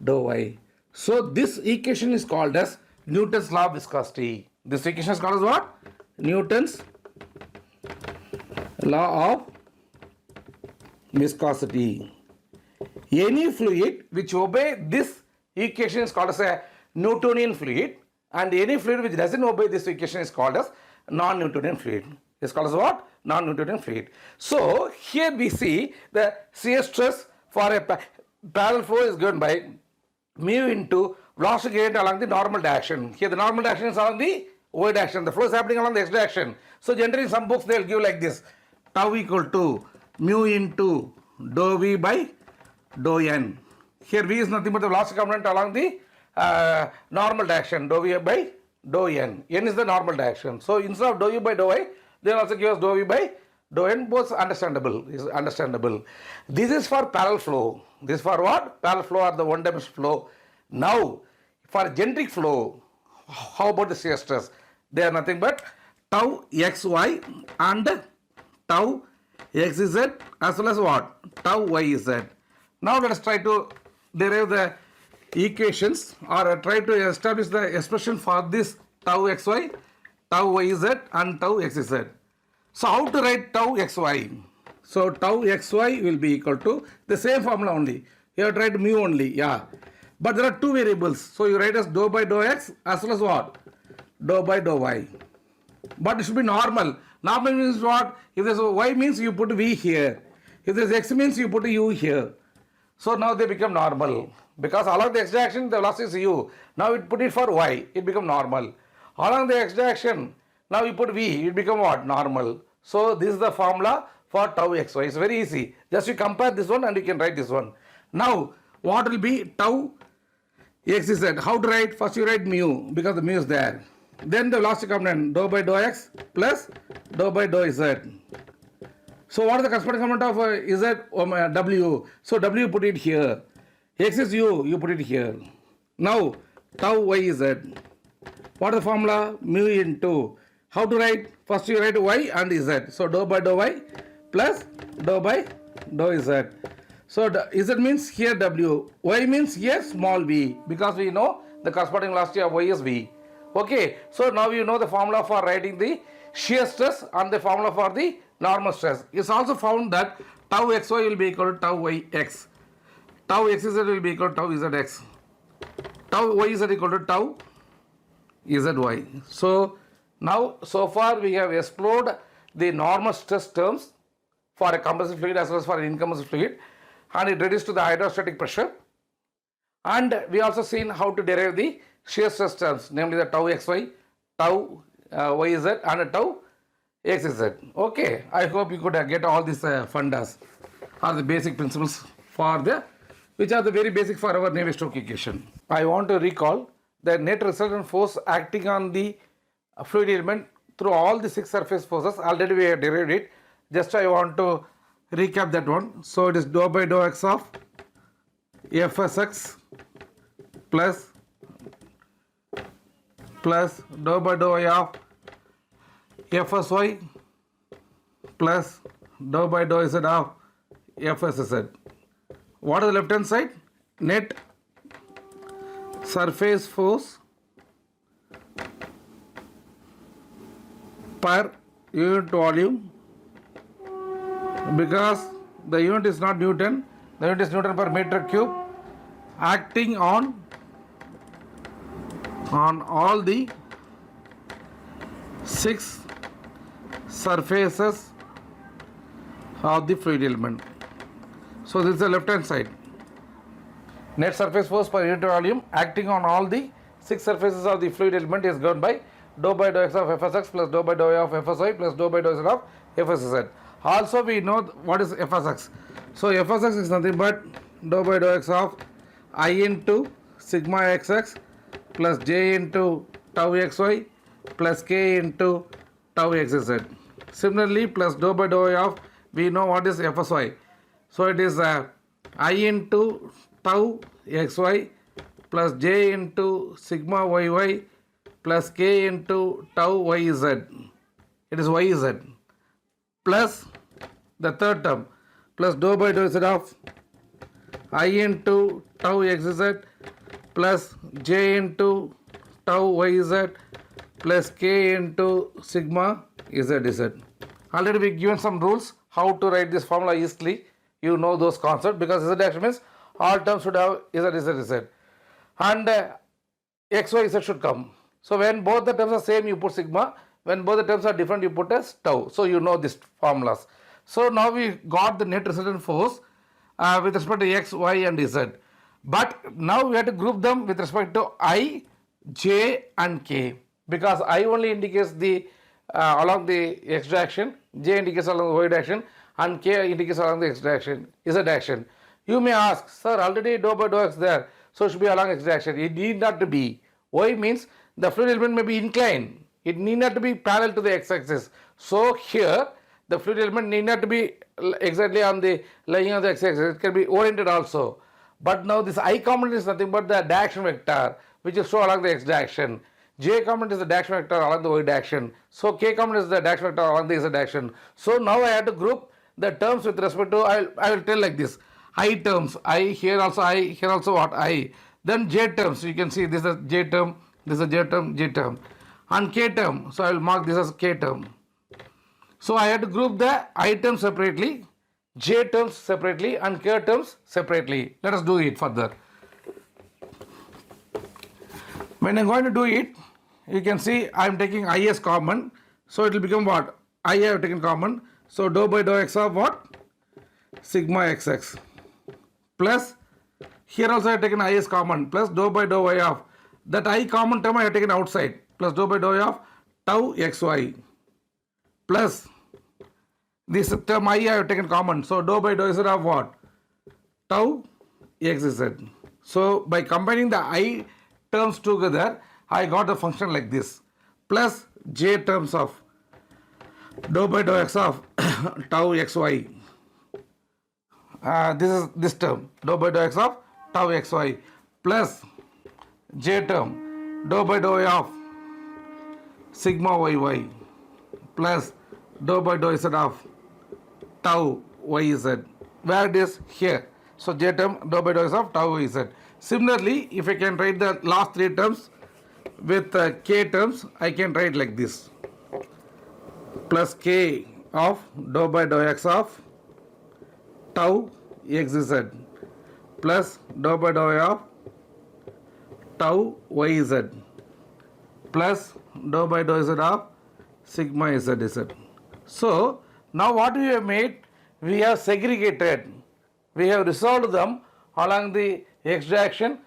dou y. So this equation is called as Newton's law of viscosity. This equation is called as what? Newton's law of viscosity. Any fluid which obey this equation is called as a Newtonian fluid, and any fluid which doesn't obey this equation is called as non-Newtonian fluid. It's called as what? Non-Newtonian fluid. So here we see the shear stress for a parallel flow is given by mu into velocity gradient along the normal direction. Here the normal direction is along the y direction. The flow is happening along the x direction. So generally in some books they will give like this: tau equal to mu into dou v by dou n. Here v is nothing but the velocity component along the normal direction, dou v by dou n. N is the normal direction. So instead of dou u by dou y, they will also give us dou v by dou n. Both understandable. Is understandable. This is for parallel flow. This is for what? Parallel flow or the one-dimensional flow. Now for geometric flow, how about the shear stress? They are nothing but tau xy and tau xz as well as what? Tau yz. Now let us try to derive the equations or try to establish the expression for this tau xy, tau yz and tau xz. So how to write tau xy? So tau xy will be equal to the same formula only. You have to write mu only, yeah. But there are two variables. So you write as dou by dou x as well as what? Dou by dou y. But it should be normal. Normal means what? If there's a y means you put v here. If there's x means you put a u here. So now they become normal. Because along the x direction the velocity is u. Now we put it for y. It become normal. Along the x direction, now we put v. It become what? Normal. So this is the formula for tau xy. It's very easy. Just you compare this one and you can write this one. Now what will be tau xz? How to write? First you write mu because the mu is there. Then the velocity component dou by dou x plus dou by dou z. So what is the corresponding component of z? W. So w put it here. X is u, you put it here. Now tau yz. What is the formula? Mu into. How to write? First you write y and z. So dou by dou y plus dou by dou z. So z means here w. Y means here small v, because we know the corresponding velocity of y is v. Okay. So now you know the formula for writing the shear stress and the formula for the normal stress. It's also found that tau xy will be equal to tau yx. Tau xz will be equal to tau zx. Tau yz equal to tau zy. So now so far we have explored the normal stress terms for a compressive fluid as well as for an incompressible fluid, and it reduced to the hydrostatic pressure. And we also seen how to derive the shear stress terms, namely the tau xy, tau yz and tau xz. Okay, I hope you could get all these fundas or the basic principles for the which are the very basic for our Navier Stokes equation. I want to recall the net resultant force acting on the fluid element through all the six surface forces. Already we have derived it. Just I want to recap that one. So it is dou by dou x of fsx plus dou by dou y of fsy plus dou by dou z of fsz. What is the left hand side? Net surface force per unit volume, because the unit is not Newton, the unit is Newton per meter cube, acting on all the six surfaces of the fluid element. So this is the left hand side. Net surface force per unit volume acting on all the six surfaces of the fluid element is given by dou by dou x of fsx plus dou by dou y of fsy plus dou by dou z of fsz. Also we know what is fsx. So fsx is nothing but dou by dou x of I into sigma xx plus j into tau xy plus k into tau xz. Similarly plus dou by dou y of, we know what is fsy. So it is I into tau xy plus j into sigma yy plus k into tau yz. It is yz. plus the third term plus dou by dou z of I into tau xz plus j into tau yz plus k into sigma zz. Already we given some rules how to write this formula easily. You know those concepts because z action means all terms should have z and x y z should come. So when both the terms are same you put sigma, when both the terms are different you put as tau. So you know these formulas. So now we got the net resultant force with respect to x, y and z. But now we have to group them with respect to I, j and k because I only indicates the along the x direction, j indicates along the y direction and k indicates along the x direction, z direction. You may ask, sir, already dou by dou x there, so it should be along x direction. It need not to be. Y means the fluid element may be inclined. It need not to be parallel to the x-axis. So here the fluid element need not to be exactly on the lying on the x-axis. It can be oriented also. But now this I component is nothing but the direction vector which is shown along the x direction. J component is the direction vector along the y direction. So K component is the direction vector along the z direction. So now I have to group the terms with respect to, I will tell like this. I terms, I, here also what, I. Then J terms, you can see this is J term, this is J term, J term. And K term, so I will mark this as K term. So I have to group the I terms separately, J terms separately and K terms separately. Let us do it further. When I am going to do it, you can see I am taking I as common. So it will become what? I have taken common. So dou by dou x of what? Sigma xx. Plus, here also I have taken I as common. Plus dou by dou y of that I common term I have taken outside. Plus dou by dou y of tau xy. Plus this term I have taken common. So dou by dou z of what? Tau xz. So by combining the I terms together, I got a function like this. Plus j terms of dou by dou x of tau xy. This is this term dou by dou x of tau xy plus j term dou by dou y of sigma yy plus dou by dou z of tau yz, where it is here. So j term dou by dou z of tau yz. Similarly, if I can write the last three terms with k terms, I can write like this. Plus k of dou by dou x of tau xz plus dou by dou y of tau yz plus dou by dou z of sigma zz. So now what we have made, we have segregated, we have resolved them along the x direction,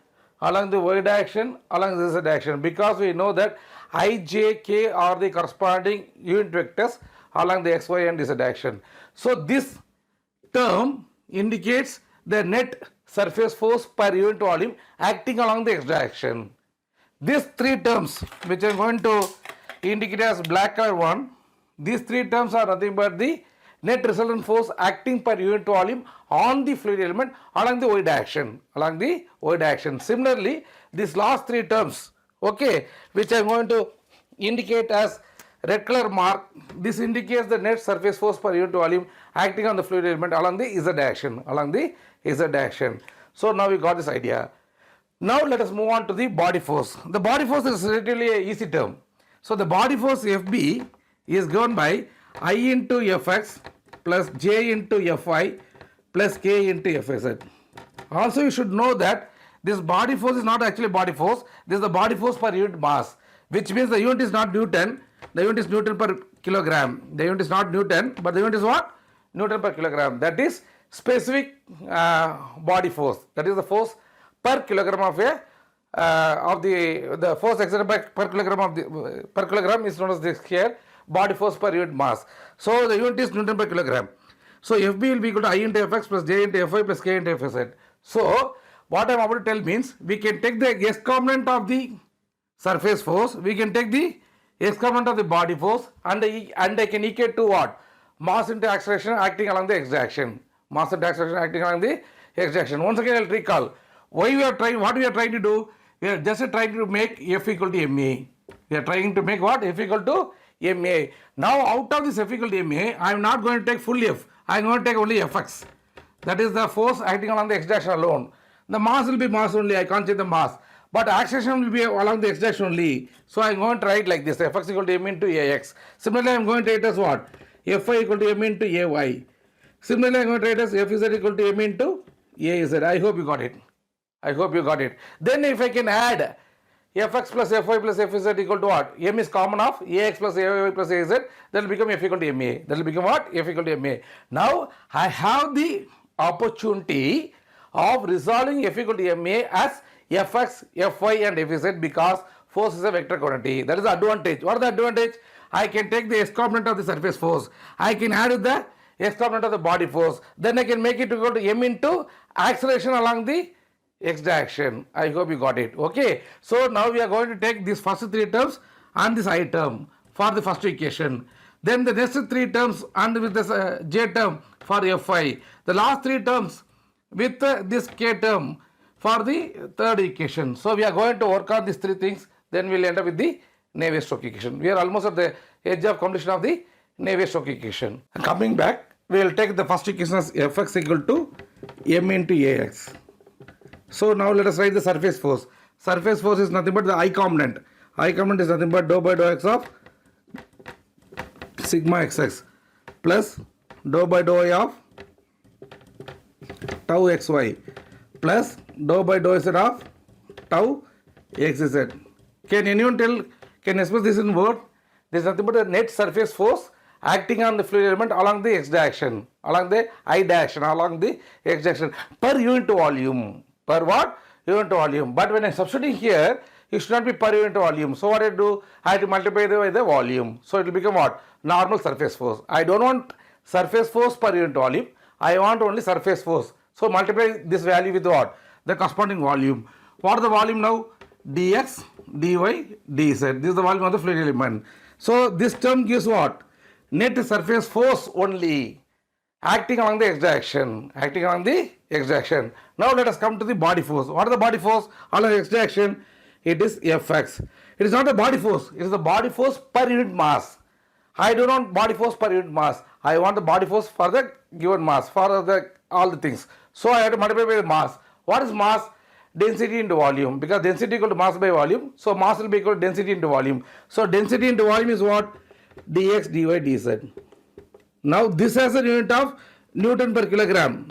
along the y direction, along the z direction, because we know that I, j, k are the corresponding unit vectors along the x, y and z direction. So this term indicates the net surface force per unit volume acting along the x direction. These three terms which I am going to indicate as black color one, these three terms are nothing but the net resultant force acting per unit volume on the fluid element along the y direction, Similarly, these last three terms, okay, which I am going to indicate as red color mark, this indicates the net surface force per unit volume acting on the fluid element along the z direction, So now we got this idea. Now let us move on to the body force. The body force is relatively an easy term. So the body force Fb is given by I into Fx plus j into Fy plus k into Fz. Also you should know that this body force is not actually body force, this is the body force per unit mass, which means the unit is not Newton, the unit is Newton per kilogram. The unit is not Newton, but the unit is what? Newton per kilogram. That is specific body force. That is the force per kilogram of a the force exerted by per kilogram is known as this here body force per unit mass. So the unit is Newton per kilogram. So Fb will be equal to I into Fx plus j into Fy plus k into Fz. So what I am about to tell means we can take the x component of the surface force, we can take the x component of the body force and I can equate to what? Mass into acceleration acting along the x direction. Mass into acceleration acting along the x direction. Once again I will recall. What we are trying to do? We are just trying to make F equal to ma. We are trying to make what? F equal to ma. Now out of this F equal to ma, I am not going to take full F. I am going to take only Fx. That is the force acting along the x direction alone. The mass will be mass only. I can't change the mass. But acceleration will be along the x direction only. So I am going to write like this. Fx equal to m into ax. Similarly, I am going to write as what? Fy equal to m into ay. Similarly, I am going to write as Fz equal to m into az. I hope you got it. I hope you got it. Then if I can add Fx plus Fy plus Fz equal to what? M is common of Ax plus Ay plus Az. That will become F equal to Ma. That will become what? F equal to Ma. Now I have the opportunity of resolving F equal to Ma as Fx, Fy and Fz because force is a vector quantity. That is the advantage. What is the advantage? I can take the x component of the surface force. I can add with the x component of the body force. Then I can make it equal to m into acceleration along the x direction. I hope you got it. Okay. So now we are going to take these first three terms and this I term for the first equation. Then the next three terms and with this j term for Fy. The last three terms with this k term for the third equation. So we are going to work on these three things. Then we will end up with the Navier Stokes equation. We are almost at the edge of completion of the Navier Stokes equation. Coming back, we will take the first equation as Fx equal to m into ax. So now let us write the surface force. Surface force is nothing but the I component. I component is nothing but dou by dou x of sigma xx plus dou by dou y of tau xy plus dou by dou z of tau xz. Can anyone tell, can express this in word? This is nothing but the net surface force acting on the fluid element along the x direction, along the I direction, along the x direction per unit volume. Per what? Unit volume. But when I substitute here, it should not be per unit volume. So what I do? I have to multiply by the volume. So it will become what? Normal surface force. I don't want surface force per unit volume. I want only surface force. So multiply this value with what? The corresponding volume. What is the volume now? dx, dy, dz. This is the volume of the fluid element. So this term gives what? Net surface force only acting along the x direction. Acting along the x direction. Now let us come to the body force. What is the body force along x direction? It is Fx. It is not a body force. It is the body force per unit mass. I do not want body force per unit mass. I want the body force for the given mass, for the all the things. So I have to multiply by the mass. What is mass? Density into volume. Because density equal to mass by volume. So mass will be equal to density into volume. So density into volume is what? dx, dy, dz. Now this has a unit of Newton per kilogram.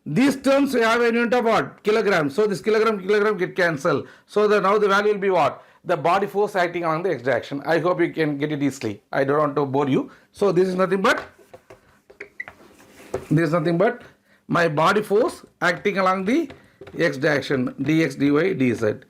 These terms have a unit of what? Kilogram. So this kilogram get cancelled. So now the value will be what? The body force acting along the x direction. I hope you can get it easily. I don't want to bore you. So this is nothing but my body force acting along the x direction, dx, dy, dz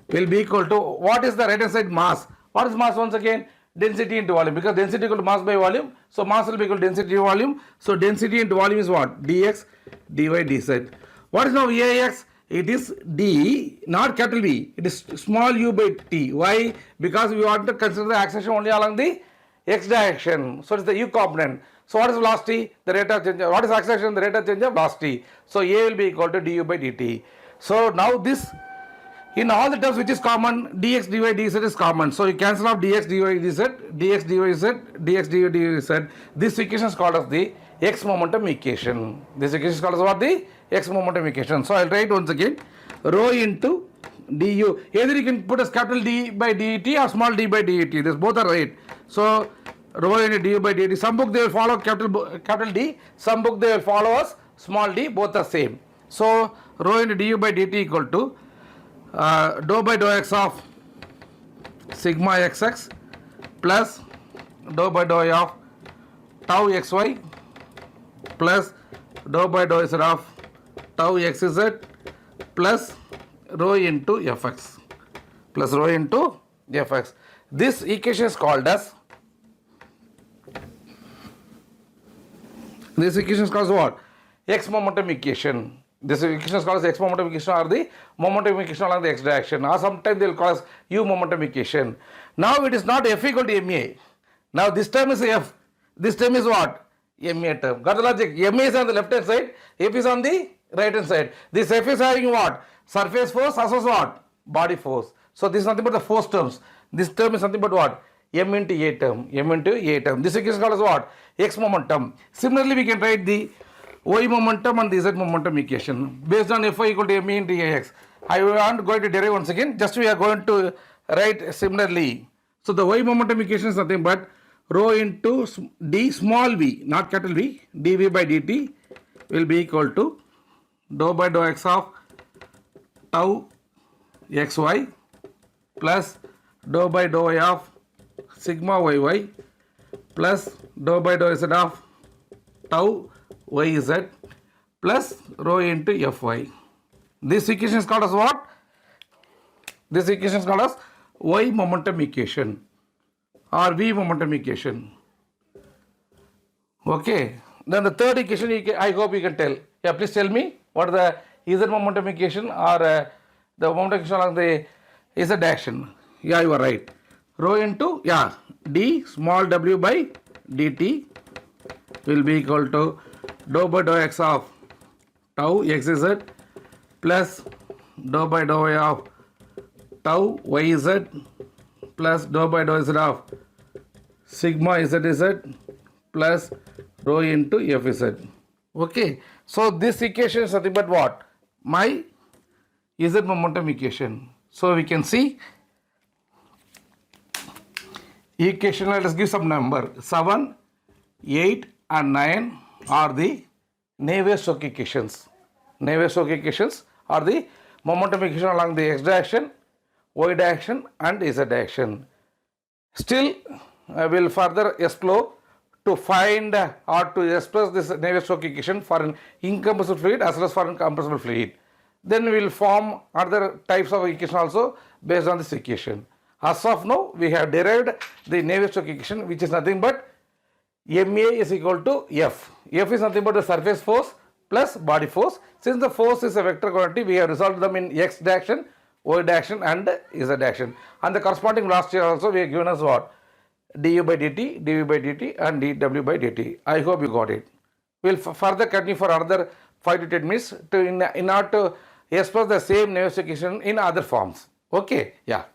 will be equal to, what is the right hand side? Mass. What is mass once again? Density into volume, because density equal to mass by volume. So mass will be equal to density into volume. So density into volume is what? dx, dy, dz. What is now Ax? It is d, not capital B. It is small u by t. Why? Because we want to consider the acceleration only along the x direction. So it is the u component. So what is velocity? The rate of change. What is acceleration? The rate of change of velocity. So a will be equal to du by dt. So now this, in all the terms which is common, dx, dy, dz is common. So you cancel off dx, dy, dz, dx, dy, dz, dx, dy, dz. This equation is called as the x momentum equation. This equation is called as what? The x momentum equation. So I will write once again, rho into du. Either you can put as capital D by dt or small d by dt. This both are right. So rho into du by dt. Some book they will follow capital D. Some book they will follow as small d. Both are same. So rho into du by dt equal to dou by dou x of sigma xx plus dou by dou y of tau xy plus dou by dou z of tau xz plus rho into fx plus rho into fx. This equation is called as, this equation is called as what? X momentum equation. This equation is called as x momentum equation or the momentum equation along the x direction, or sometimes they will call as u momentum equation. Now it is not f equal to ma. Now this term is f. This term is what? Ma term. Got the logic? Ma is on the left hand side, f is on the right hand side. This f is having what? Surface force as well as what? Body force. So this is nothing but the force terms. This term is nothing but what? m into a term, m into a term. This equation is called as what? X momentum. Similarly, we can write the y momentum and the z momentum equation based on Fy equal to me into Ax. I am going to derive once again. Just we are going to write similarly. So the y momentum equation is nothing but rho into d small v, not capital V, dv by dt will be equal to dou by dou x of tau xy plus dou by dou y of sigma yy plus dou by dou z of tau yz plus rho into Fy. This equation is called as what? This equation is called as y momentum equation or v momentum equation. Okay. Then the third equation, I hope you can tell. Yeah, please tell me what is the z momentum equation or the momentum equation along the z action. Yeah, you are right. Rho into, yeah, d small w by dt will be equal to dou by dou x of tau xz plus dou by dou y of tau yz plus dou by dou z of sigma zz plus rho into fz. Okay, so this equation is nothing but what? My z momentum equation. So we can see equation, let us give some number 7, 8 and 9 are the Navier Stokes equations. Navier Stokes equations are the momentum equation along the x direction, y direction and z direction. Still, I will further explore to find or to express this Navier Stokes equation for an incompressible fluid as well as for an compressible fluid. Then we will form other types of equation also based on this equation. As of now, we have derived the Navier Stokes equation, which is nothing but ma is equal to F. F is nothing but the surface force plus body force. Since the force is a vector quantity, we have resolved them in x direction, y direction and z direction. And the corresponding velocity also we have given us what? du by dt, dv by dt and dw by dt. I hope you got it. We will further continue for another 5 to 10 minutes in order to express the same Navier Stokes equation in other forms. Okay, yeah.